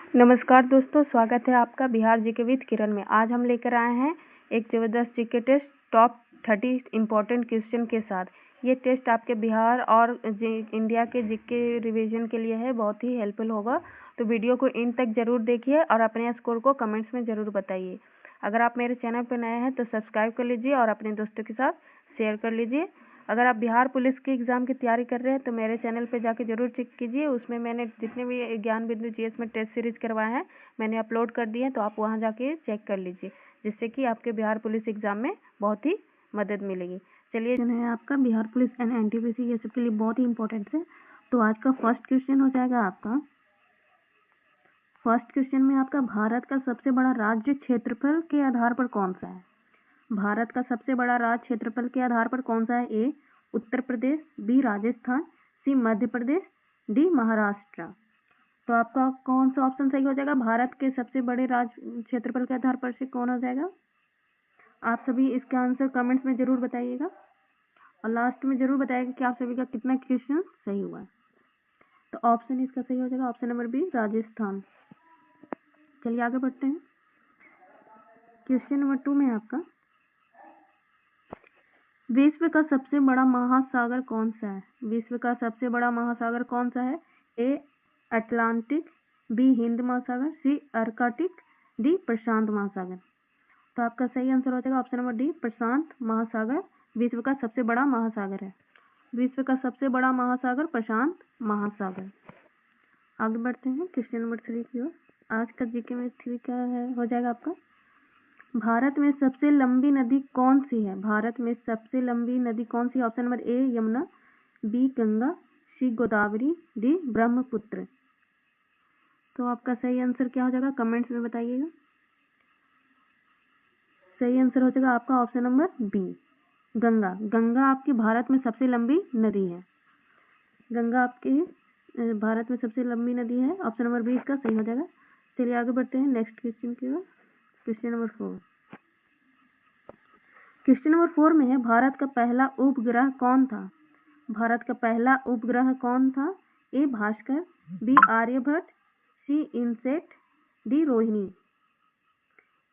नमस्कार दोस्तों, स्वागत है आपका बिहार जीके विद किरण में। आज हम लेकर आए हैं एक ज़बरदस्त GK test top 30 important question के साथ। ये टेस्ट आपके बिहार और इंडिया के जीके रिवीजन के लिए है, बहुत ही हेल्पफुल होगा। तो वीडियो को इन तक जरूर देखिए और अपने स्कोर को कमेंट्स में ज़रूर बताइए। अगर आप मेरे चैनल पर नए हैं तो सब्सक्राइब कर लीजिए और अपने दोस्तों के साथ शेयर कर लीजिए। अगर आप बिहार पुलिस के एग्ज़ाम की तैयारी कर रहे हैं तो मेरे चैनल पे जाके ज़रूर चेक कीजिए। उसमें मैंने जितने भी ज्ञान बिंदु जीएस में टेस्ट सीरीज करवाए हैं मैंने अपलोड कर दिए हैं, तो आप वहां जाके चेक कर लीजिए, जिससे कि आपके बिहार पुलिस एग्ज़ाम में बहुत ही मदद मिलेगी। चलिए, है आपका बिहार पुलिस एंड एनटीपीसी, ये सब के लिए बहुत ही इंपॉर्टेंट है। तो आज का फर्स्ट क्वेश्चन हो जाएगा आपका। फर्स्ट क्वेश्चन में आपका, भारत का सबसे बड़ा राज्य क्षेत्रफल के आधार पर कौन सा है? भारत का सबसे बड़ा राज्य क्षेत्रफल के आधार पर कौन सा है? ए उत्तर प्रदेश, बी राजस्थान, सी मध्य प्रदेश, डी महाराष्ट्र। तो आपका कौन सा ऑप्शन सही हो जाएगा? भारत के सबसे बड़े राज्य क्षेत्रफल के आधार पर से कौन हो जाएगा? आप सभी इसका आंसर कमेंट्स में जरूर बताइएगा और लास्ट में जरूर बताइएगा कि आप सभी का कितना क्वेश्चन सही हुआ है। तो ऑप्शन इसका सही हो जाएगा, ऑप्शन नंबर बी राजस्थान। चलिए आगे बढ़ते हैं। क्वेश्चन नंबर 2 में आपका, विश्व का सबसे बड़ा महासागर कौन सा है? विश्व का सबसे बड़ा महासागर कौन सा है? ए अटलांटिक, बी हिंद महासागर, सी आर्कटिक, डी प्रशांत महासागर। तो आपका सही आंसर हो जाएगा ऑप्शन नंबर डी, प्रशांत महासागर विश्व का सबसे बड़ा महासागर है। विश्व का सबसे बड़ा महासागर प्रशांत महासागर। आगे बढ़ते हैं क्वेश्चन नंबर 3 की ओर। आज का जीके में 3 क्या है हो जाएगा आपका, भारत में सबसे लंबी नदी कौन सी है? भारत में सबसे लंबी नदी कौन सी है? Option number A Yamuna, B Ganga, C Godavari, D Brahmaputra. तो आपका सही आंसर क्या हो जाएगा? कमेंट्स में बताइएगा। सही आंसर हो जाएगा आपका option number B Ganga. Ganga आपकी भारत में सबसे लंबी नदी है। गंगा आपकी भारत में सबसे लंबी नदी है। ऑप्शन नंबर बी इसका सही हो जाएगा। चलिए आगे बढ़ते हैं नेक्स्ट क्वेश्चन की ओर। Question number 4। क्वेश्चन नंबर 4 में है, भारत का पहला उपग्रह कौन था? भारत का पहला उपग्रह कौन था? ए भास्कर, बी आर्यभट्ट, सी इनसेट, डी रोहिणी।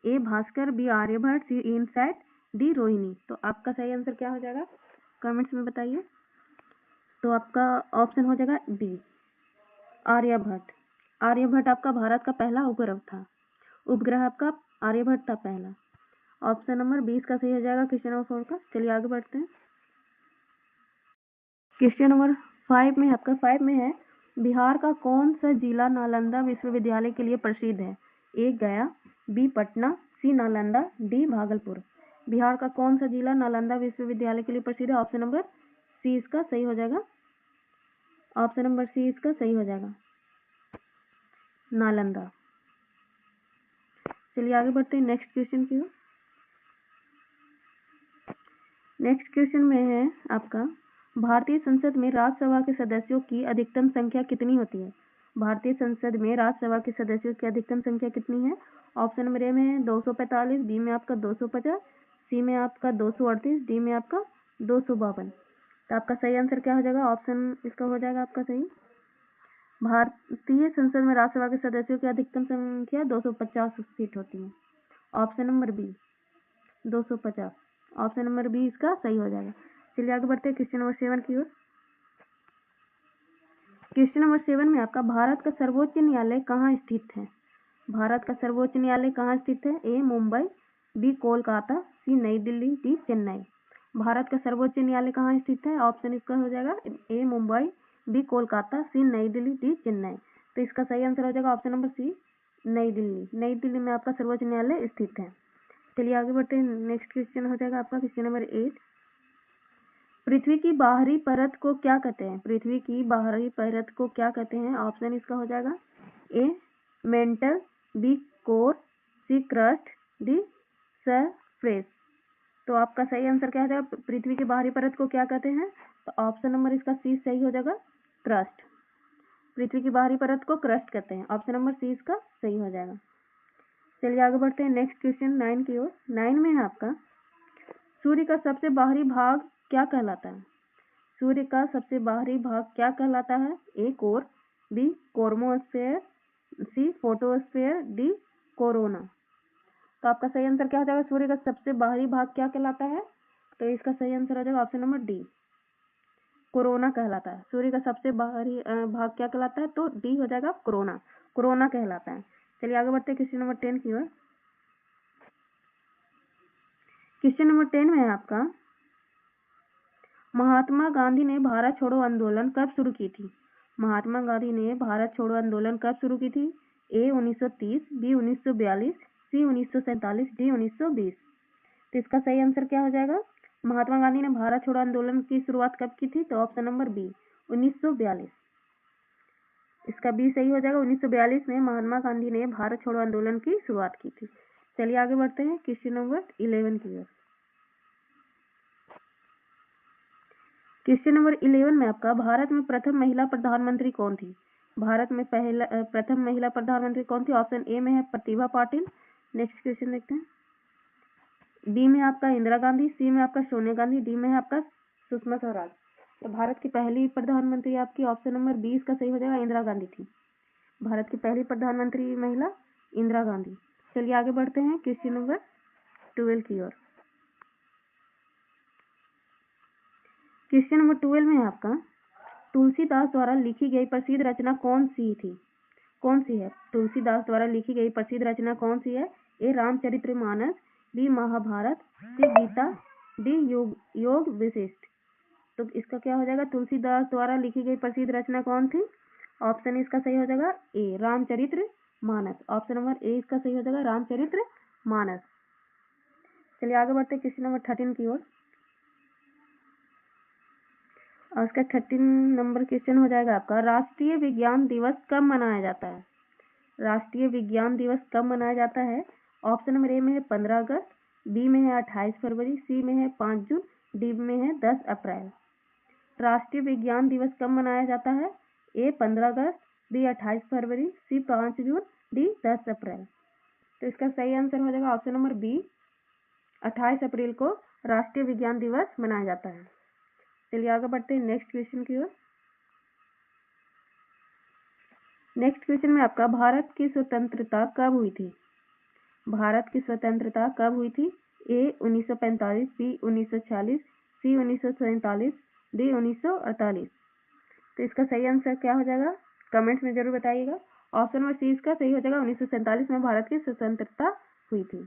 ए भास्कर, बी आर्यभट्ट, सी इनसेट, डी रोहिणी। तो आपका सही आंसर क्या हो जाएगा? कमेंट्स में बताइए। तो आपका ऑप्शन हो जाएगा डी आर्यभट्ट। आर्यभट्ट आपका भारत का पहला उपग्रह था। उपग्रह आपका आर्यभट्ट था पहला। ऑप्शन नंबर 20 का सही हो जाएगा क्वेश्चन नंबर 4 का। चलिए आगे बढ़ते हैं। क्वेश्चन नंबर 5 में आपका 5 में है, बिहार का कौन सा जिला नालंदा विश्वविद्यालय के लिए प्रसिद्ध है? ए गया, बी पटना, सी नालंदा, डी भागलपुर। बिहार का कौन सा जिला नालंदा विश्वविद्यालय के लिए प्रसिद्ध है? ऑप्शन नंबर सी इसका सही हो जाएगा। ऑप्शन नंबर सी इसका सही हो जाएगा, नालंदा। चलिए आगे बढ़ते हैं नेक्स्ट क्वेश्चन की ओर। नेक्स्ट क्वेश्चन में है आपका, भारतीय संसद में राज्यसभा के सदस्यों की अधिकतम संख्या कितनी होती है? भारतीय संसद में राज्यसभा के सदस्यों की अधिकतम संख्या कितनी है? ऑप्शन नंबर ए में 245, बी में आपका 250, सी में आपका 238, डी में आपका 252। तो आपका सही आंसर क्या हो जाएगा? ऑप्शन इसका हो जाएगा आपका सही, भारतीय संसद में राज्यसभा के सदस्यों की अधिकतम संख्या 250 सीट होती है। Option number B 250। Option number B इसका सही हो जाएगा। चलिए आगे बढ़ते हैं क्वेश्चन नंबर 7 की ओर। क्वेश्चन नंबर 7 में आपका, भारत का सर्वोच्च न्यायालय कहाँ स्थित है? भारत का सर्वोच्च न्यायालय कहाँ स्थित है? ए मुंबई, बी कोलकाता, सी नई दिल्ली, डी चेन्नई। भारत का सर्वोच्च न्यायालय कहाँ स्थित है? ऑप्शन इसका हो जाएगा ए मुंबई, बी कोलकाता, सी नई दिल्ली, डी चेन्नई। तो इसका सही आंसर हो जाएगा ऑप्शन नंबर सी नई दिल्ली। नई दिल्ली में आपका सर्वोच्च न्यायालय स्थित है। चलिए आगे बढ़ते हैं। नेक्स्ट क्वेश्चन हो जाएगा आपका क्वेश्चन नंबर 8। पृथ्वी की बाहरी परत को क्या कहते हैं? पृथ्वी की बाहरी परत को क्या कहते हैं? ऑप्शन इसका हो जाएगा A mantle, B core, C crust, D surface. तो आपका सही आंसर क्या हो जाएगा? पृथ्वी की बाहरी परत को क्या कहते हैं? तो ऑप्शन नंबर इसका सी सही हो जाएगा, क्रस्ट। पृथ्वी की बाहरी परत को क्रस्ट कहते हैं। ऑप्शन नंबर सी इसका सही हो जाएगा। चलिए आगे बढ़ते हैं नेक्स्ट क्वेश्चन 9 की ओर। 9 में है आपका, सूर्य का सबसे बाहरी भाग क्या कहलाता है? सूर्य का सबसे बाहरी भाग क्या कहलाता है? ए कोर, बी कोर्मोस्फेयर, सी फोटोस्फीयर, डी कोरोना। तो आपका सही आंसर क्या हो जाएगा? सूर्य का सबसे बाहरी भाग क्या कहलाता है? तो इसका सही आंसर हो जाएगा ऑप्शन नंबर डी, कोरोना कहलाता है। सूर्य का सबसे बाहरी भाग क्या कहलाता है? तो डी हो जाएगा कोरोना, कोरोना कहलाता है। चलिए आगे बढ़ते हैं क्वेश्चन नंबर 10 की ओर। क्वेश्चन नंबर 10 में है आपका, महात्मा गांधी ने भारत छोड़ो आंदोलन कब शुरू की थी? महात्मा गांधी ने भारत छोड़ो आंदोलन कब शुरू की थी? ए 1930, बी 1942, सी 1947, डी 1920। तो इसका सही आंसर क्या हो जाएगा? महात्मा गांधी ने भारत छोड़ो आंदोलन की शुरुआत कब की थी? तो ऑप्शन नंबर बी 1942। इसका बी सही हो जाएगा। 1942 में महात्मा गांधी ने भारत छोड़ो आंदोलन की शुरुआत की थी। चलिए आगे बढ़ते हैं क्वेश्चन नंबर 11 की ओर। क्वेश्चन नंबर 11 में आपका, भारत में प्रथम महिला प्रधानमंत्री कौन थी? भारत में प्रथम महिला प्रधानमंत्री कौन थी? ऑप्शन ए में है प्रतिभा पाटिल। नेक्स्ट क्वेश्चन देखते हैं। बी में आपका इंदिरा गांधी, सी में आपका सोनिया गांधी, डी में है आपका सुषमा स्वराज। तो भारत की पहली प्रधानमंत्री आपकी ऑप्शन नंबर बी इसका सही हो जाएगा, इंदिरा गांधी थी। भारत की पहली प्रधानमंत्री महिला इंदिरा गांधी। चलिए आगे बढ़ते हैं क्वेश्चन नंबर 12 की ओर। क्वेश्चन नंबर 12 में आपका, तुलसीदास द्वारा लिखी गई प्रसिद्ध रचना कौन सी थी? कौन सी है? तुलसीदास द्वारा लिखी गई प्रसिद्ध रचना कौन सी है? ए रामचरितमानस, बी महाभारत, सी गीता, डी योग विशिष्ट। तो इसका क्या हो जाएगा? तुलसीदास द्वारा लिखी गई प्रसिद्ध रचना कौन थी? ऑप्शन इसका सही हो जाएगा ए रामचरितमानस। ऑप्शन नंबर ए इसका सही हो जाएगा, रामचरितमानस। चलिए आगे बढ़ते हैं क्वेश्चन नंबर 13 की ओर। और इसका 13 नंबर क्वेश्चन हो जाएगा आपका, राष्ट्रीय विज्ञान दिवस कब मनाया जाता है? राष्ट्रीय विज्ञान दिवस कब मनाया जाता है? ऑप्शन नंबर ए में है 15 अगस्त, बी में है 28 फरवरी, सी में है 5 जून, डी में है 10 अप्रैल। राष्ट्रीय विज्ञान दिवस कब मनाया जाता है? ए 15 अगस्त, बी 28 फरवरी, सी 5 जून, डी 10 अप्रैल। तो इसका सही आंसर हो जाएगा ऑप्शन नंबर बी, 28 अप्रैल को राष्ट्रीय विज्ञान दिवस मनाया जाता है। चलिए आगे बढ़ते हैं नेक्स्ट क्वेश्चन की ओर। नेक्स्ट क्वेश्चन में आपका, भारत की स्वतंत्रता कब हुई थी? भारत की स्वतंत्रता कब हुई थी? ए 1945, बी 1946, सी 1947, डी 1948। तो इसका सही आंसर क्या हो जाएगा? कमेंट्स में जरूर बताइएगा। ऑप्शन नंबर सी इसका सही हो जाएगा, 1947 में भारत की स्वतंत्रता हुई थी।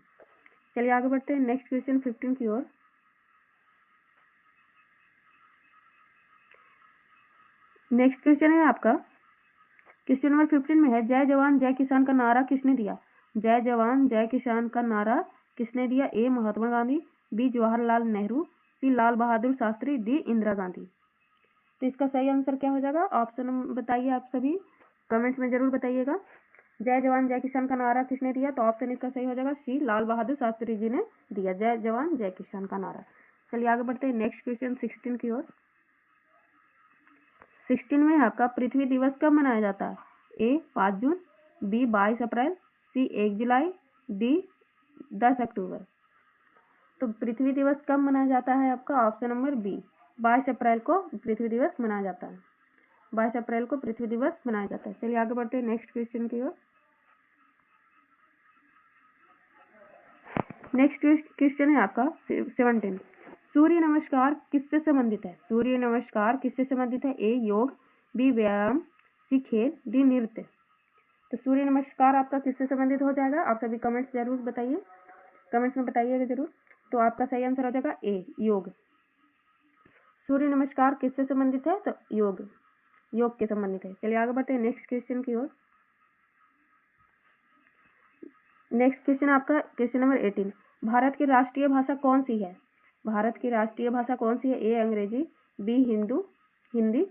चलिए आगे बढ़ते हैं नेक्स्ट क्वेश्चन 15 की ओर। नेक्स्ट क्वेश्चन है आपका, क्वेश्चन नंबर 15 में है, जय जवान जय किसान का नारा किसने दिया? जय जवान जय किसान का नारा किसने दिया? ए महात्मा गांधी, बी जवाहरलाल नेहरू, सी लाल बहादुर शास्त्री, डी इंदिरा गांधी। तो इसका सही आंसर क्या हो जाएगा? ऑप्शन बताइए आप सभी, कमेंट्स में जरूर बताइएगा। जय जवान जय किसान का नारा किसने दिया? तो ऑप्शन इसका सही हो जाएगा सी, लाल बहादुर शास्त्री जी ने दिया जय जवान जय किसान का नारा। चलिए आगे बढ़ते हैं नेक्स्ट क्वेश्चन 16 की ओर। 16 में आपका, पृथ्वी दिवस कब मनाया जाता है? ए 5 जून, बी 22 अप्रैल, सी 1 जुलाई, डी 10 अक्टूबर। तो पृथ्वी दिवस कब मनाया जाता है आपका? ऑप्शन नंबर बी, 22 अप्रैल को पृथ्वी दिवस मनाया जाता है। 22 अप्रैल को पृथ्वी दिवस मनाया जाता है। चलिए आगे बढ़ते हैं नेक्स्ट क्वेश्चन की ओर। नेक्स्ट क्वेश्चन है आपका 17, सूर्य नमस्कार किससे संबंधित है? सूर्य नमस्कार किससे संबंधित है? ए योग, बी व्यायाम, सी खेल, डी नृत्य। तो सूर्य नमस्कार आपका किससे संबंधित हो जाएगा? आप सभी कमेंट्स जरूर बताइए, कमेंट्स में बताइएगा जरूर। तो आपका सही आंसर हो जाएगा ए योग। सूर्य नमस्कार किससे संबंधित है? तो योग, योग के संबंधित है। चलिए आगे बढ़ते हैं नेक्स्ट क्वेश्चन की ओर। नेक्स्ट क्वेश्चन आपका क्वेश्चन नंबर 18, भारत की राष्ट्रीय भाषा कौन सी है? भारत की राष्ट्रीय भाषा कौन सी है? ए अंग्रेजी, बी हिंदी,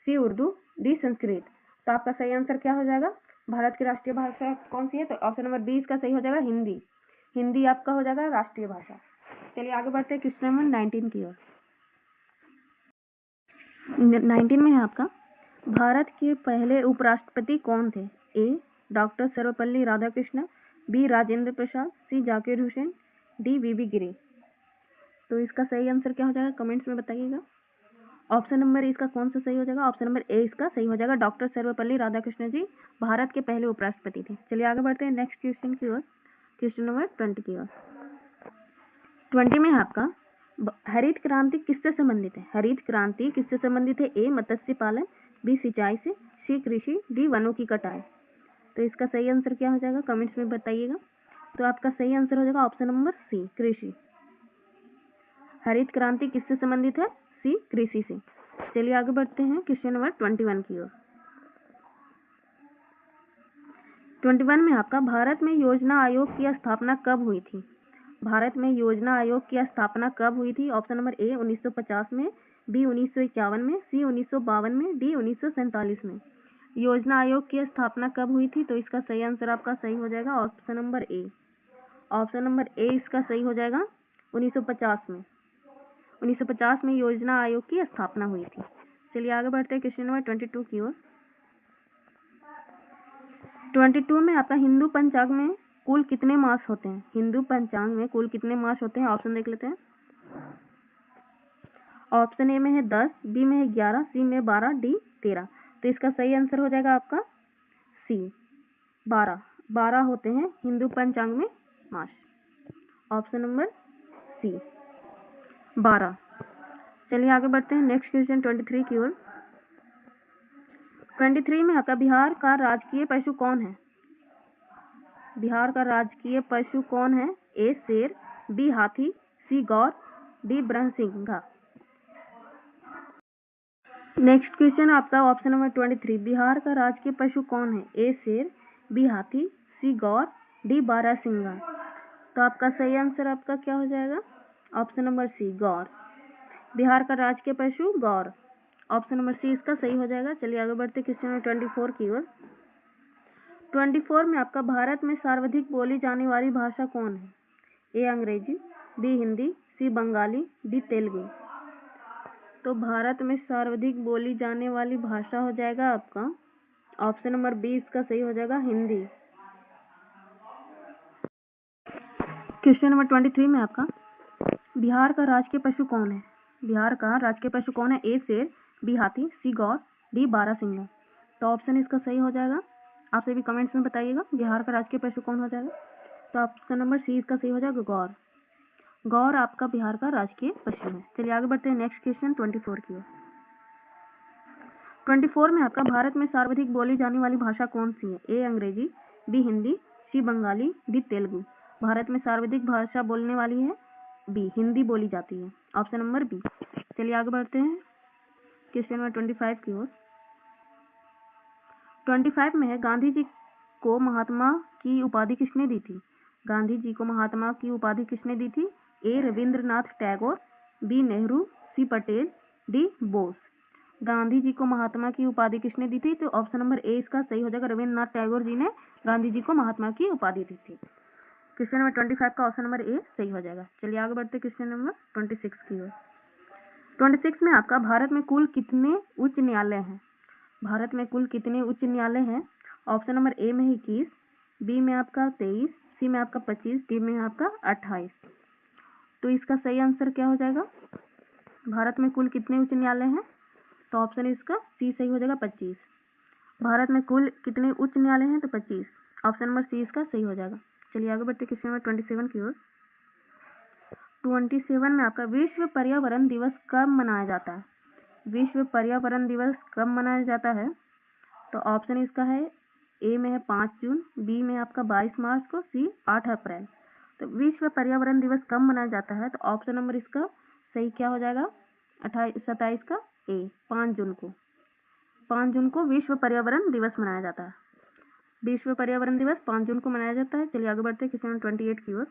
सी उर्दू, डी संस्कृत। तो आपका सही आंसर क्या हो जाएगा? भारत की राष्ट्रीय भाषा कौन सी है? तो ऑप्शन नंबर बी इसका सही हो जाएगा, हिंदी। हिंदी आपका हो जाएगा राष्ट्रीय भाषा। चलिए आगे बढ़ते हैं क्वेश्चन नंबर 19 की ओर। 19 में है आपका, भारत के पहले उपराष्ट्रपति कौन थे? ए डॉक्टर सर्वपल्ली राधाकृष्णन, बी राजेंद्र प्रसाद, सी जाकिर हुसैन, डी वीवी गिरी। तो इसका सही आंसर क्या हो जाएगा? कमेंट्स में बताइएगा। ऑप्शन नंबर इसका कौन सा सही हो जाएगा? ऑप्शन नंबर ए इसका सही हो जाएगा। डॉक्टर सर्वपल्ली राधाकृष्णन जी भारत के पहले उपराष्ट्रपति थे। चलिए आगे बढ़ते हैं नेक्स्ट क्वेश्चन की ओर, क्वेश्चन नंबर 20 की ओर। 20 में आपका हरित क्रांति किससे संबंधित है? हरित क्रांति किससे संबंधित है? ए मत्स्य पालन, बी सिंचाई से, सी कृषि, डी वनों की कटाई। तो इसका सही आंसर क्या हो जाएगा? कमेंट्स में बताइएगा। तो आपका सही आंसर हो जाएगा ऑप्शन नंबर सी कृषि। हरित क्रांति किससे संबंधित है? सी कृषि से। चलिए आगे बढ़ते हैं क्वेश्चन नंबर 21 की ओर। 21 में आपका भारत में योजना आयोग की स्थापना कब हुई थी? भारत में योजना आयोग की स्थापना कब हुई थी? ऑप्शन नंबर ए 1950 में, बी 1951 में, सी 1952 में, डी 1947 में। योजना आयोग की स्थापना कब हुई थी? तो इसका सही आंसर आपका सही हो जाएगा ऑप्शन नंबर ए। ऑप्शन नंबर ए इसका सही हो जाएगा 1950 में। 1950 में योजना आयोग की स्थापना हुई थी। चलिए आगे बढ़ते हैं क्वेश्चन नंबर 22 की ओर। 22 में आपका हिंदू पंचांग में कुल कितने मास होते हैं? हिंदू पंचांग में कुल कितने मास होते हैं? ऑप्शन देख लेते हैं। ऑप्शन ए में है 10, बी में है 11, सी में 12, डी 13। तो इसका सही आंसर हो जाएगा आपका सी 12। 12 होते हैं हिंदू पंचांग में मास। Option number C 12। चलिए आगे बढ़ते हैं नेक्स्ट क्वेश्चन 23 की ओर। 23 में आपका बिहार का राजकीय पशु कौन है? बिहार का राजकीय पशु कौन है? ए शेर, बी हाथी, सी गौर, डी बरहसिंघा। नेक्स्ट क्वेश्चन आपका ऑप्शन नंबर 23। बिहार का राजकीय पशु कौन है? ए शेर, बी हाथी, सी गौर, डी बारहसिंघा। तो आपका सही आंसर आपका क्या हो जाएगा? ऑप्शन नंबर सी गौर। बिहार का राजकीय पशु गौर। ऑप्शन नंबर सी इसका सही हो जाएगा। चलिए आगे बढ़ते क्वेश्चन नंबर 24 की ओर। 24 में आपका भारत में सर्वाधिक बोली जाने वाली भाषा कौन है? ए अंग्रेजी, बी हिंदी, सी बंगाली, डी तेलुगु। तो भारत में सर्वाधिक बोली जाने वाली भाषा हो जाएगा आपका ऑप्शन नंबर बी इसका सही हो जाएगा हिंदी। क्वेश्चन नंबर 23 में आपका बिहार का राजकीय पशु कौन है? बिहार का राजकीय पशु कौन है? ए शेर, बी हाथी, सी गौर, डी बारहसिंघा। तो ऑप्शन इसका सही हो जाएगा। आप सभी कमेंट्स में बताइएगा बिहार का राजकीय पशु कौन हो जाएगा। तो ऑप्शन नंबर सी इसका सही हो जाएगा गौर। गौर आपका बिहार का राजकीय पशु है। चलिए आगे बढ़ते हैं नेक्स्ट क्वेश्चन 24 की ओर। 24 में आपका भारत में सर्वाधिक बोली जाने वाली भाषा कौन सी है? ए अंग्रेजी, बी हिंदी, सी बंगाली, डी तेलुगु। भारत में सर्वाधिक भाषा बोलने वाली है बी हिंदी बोली जाती है। Option number B. चलिए आगे बढ़ते हैं क्वेश्चन नंबर 25 की ओर। 25 में है गांधी जी को महात्मा की उपाधि किसने दी थी? गांधी जी को महात्मा की उपाधि किसने दी थी? ए रविंद्रनाथ टैगोर, बी नेहरू, सी पटेल, डी बोस। गांधी जी को महात्मा की उपाधि किसने दी थी? तो ऑप्शन नंबर ए इसका सही हो जाएगा। रविंद्रनाथ टैगोर जी ने गांधी जी को महात्मा की उपाधि दी थी। क्वेश्चन नंबर 25 का ऑप्शन नंबर ए सही हो जाएगा। चलिए आगे बढ़ते क्वेश्चन नंबर 26 की ओर। 26 में आपका भारत में कुल कितने उच्च न्यायालय हैं? भारत में कुल कितने उच्च न्यायालय हैं? ऑप्शन नंबर ए में 21, बी में आपका 23, सी में आपका 25, डी में आपका 28। तो इसका सही आंसर क्या हो जाएगा? भारत में कुल कितने उच्च न्यायालय हैं? तो ऑप्शन इसका सी सही हो जाएगा 25। भारत में कुल कितने उच्च न्यायालय हैं? तो 25। ऑप्शन नंबर सी इसका सही हो जाएगा। चलिए आगे बढ़ते क्वेश्चन नंबर 27 की ओर। 27 में आपका विश्व पर्यावरण दिवस कब मनाया जाता है? विश्व पर्यावरण दिवस कब मनाया जाता है? तो ऑप्शन इसका है ए में है 5 जून, बी में आपका 22 मार्च को, सी 8 अप्रैल। तो विश्व पर्यावरण दिवस कब मनाया जाता है? तो ऑप्शन नंबर इसका सही क्या हो जाएगा? 27 का ए 5 जून को। 5 जून को विश्व पर्यावरण दिवस मनाया जाता है। विश्व पर्यावरण दिवस 5 जून को मनाया जाता है। चलिए आगे बढ़ते हैं क्वेश्चन 28 की ओर।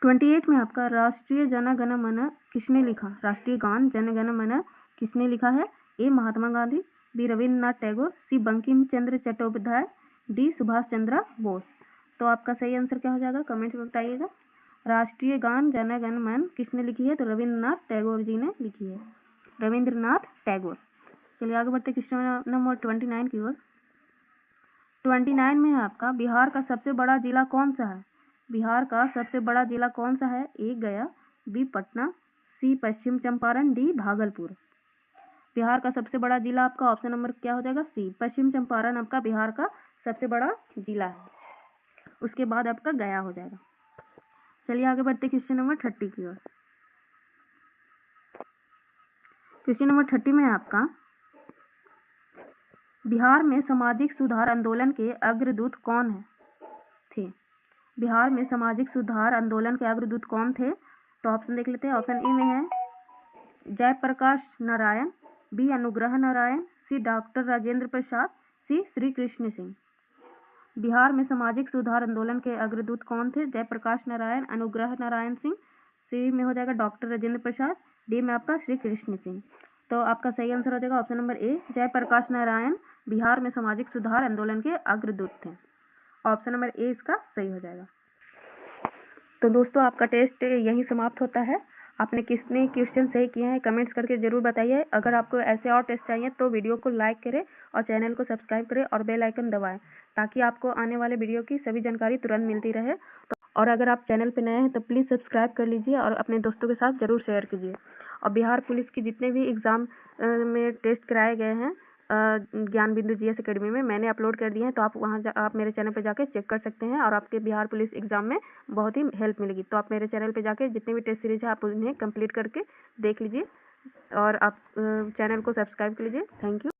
28 में आपका राष्ट्रीय जन गण मन किसने लिखा? राष्ट्रीय गान जन गण मन किसने लिखा है? ए महात्मा गांधी, बी रविंद्रनाथ टैगोर, सी बंकिम चंद्र चट्टोपाध्याय, डी सुभाष चंद्र बोस। तो आपका सही आंसर क्या हो जाएगा? कमेंट में बताइएगा। राष्ट्रीय गान जन गण मन किसने लिखी है? तो रविंद्रनाथ टैगोर जी ने लिखी है। रविंद्रनाथ टैगोर। चलिए आगे बढ़ते क्वेश्चन नंबर 29 की ओर। 29 में आपका बिहार का सबसे बड़ा जिला कौन सा है? बिहार का सबसे बड़ा जिला कौन सा है? ए गया, बी पटना, सी पश्चिम चंपारण, डी भागलपुर। बिहार का सबसे बड़ा जिला आपका ऑप्शन नंबर क्या हो जाएगा? सी, पश्चिम चंपारण आपका बिहार का सबसे बड़ा जिला है। उसके बाद आपका गया हो जाएगा। चलिए आगे बढ़ते क्वेश्चन नंबर 30 की ओर। क्वेश्चन नंबर 30 में आपका बिहार में सामाजिक सुधार आंदोलन के अग्रदूत कौन थे? बिहार में सामाजिक सुधार आंदोलन के अग्रदूत कौन थे? तो ऑप्शन देख लेते हैं। ऑप्शन ए में है जयप्रकाश नारायण, बी अनुग्रह नारायण, सी डॉक्टर राजेंद्र प्रसाद, सी श्री कृष्ण सिंह। बिहार में सामाजिक सुधार आंदोलन के अग्रदूत कौन थे? जयप्रकाश नारायण, अनुग्रह नारायण सिंह, सी में हो जाएगा डॉक्टर राजेंद्र प्रसाद, डी में आपका श्री कृष्ण सिंह। तो आपका सही आंसर हो जाएगा option number A, Jayaprakash Narayan Bihar में सामाजिक सुधार आंदोलन के अग्रदूत थे। ऑप्शन नंबर ए इसका सही हो जाएगा। तो दोस्तों आपका टेस्ट यहीं समाप्त होता है। आपने कितने क्वेश्चन सही किए हैं कमेंट्स करके जरूर बताइए। अगर आपको ऐसे और टेस्ट चाहिए तो वीडियो को लाइक करें और चैनल को सब्सक्राइब करें और बेल आइकन दबाएं, ताकि आपको आने वाले वीडियो की सभी जानकारी तुरंत मिलती रहे। और अगर आप चैनल पर नए हैं तो प्लीज़ सब्सक्राइब कर लीजिए और अपने दोस्तों के साथ जरूर शेयर कीजिए। और बिहार पुलिस के जितने भी एग्ज़ाम में टेस्ट कराए गए हैं ज्ञान बिंदु जीएस एकेडमी में, मैंने अपलोड कर दिए हैं, तो आप वहाँ आप मेरे चैनल पे जाके चेक कर सकते हैं और आपके बिहार पुलिस एग्जाम में बहुत ही हेल्प मिलेगी। तो आप मेरे चैनल पे जाके जितने भी टेस्ट सीरीज है आप उन्हें कंप्लीट करके देख लीजिए और आप चैनल को सब्सक्राइब कर लीजिए। Thank you.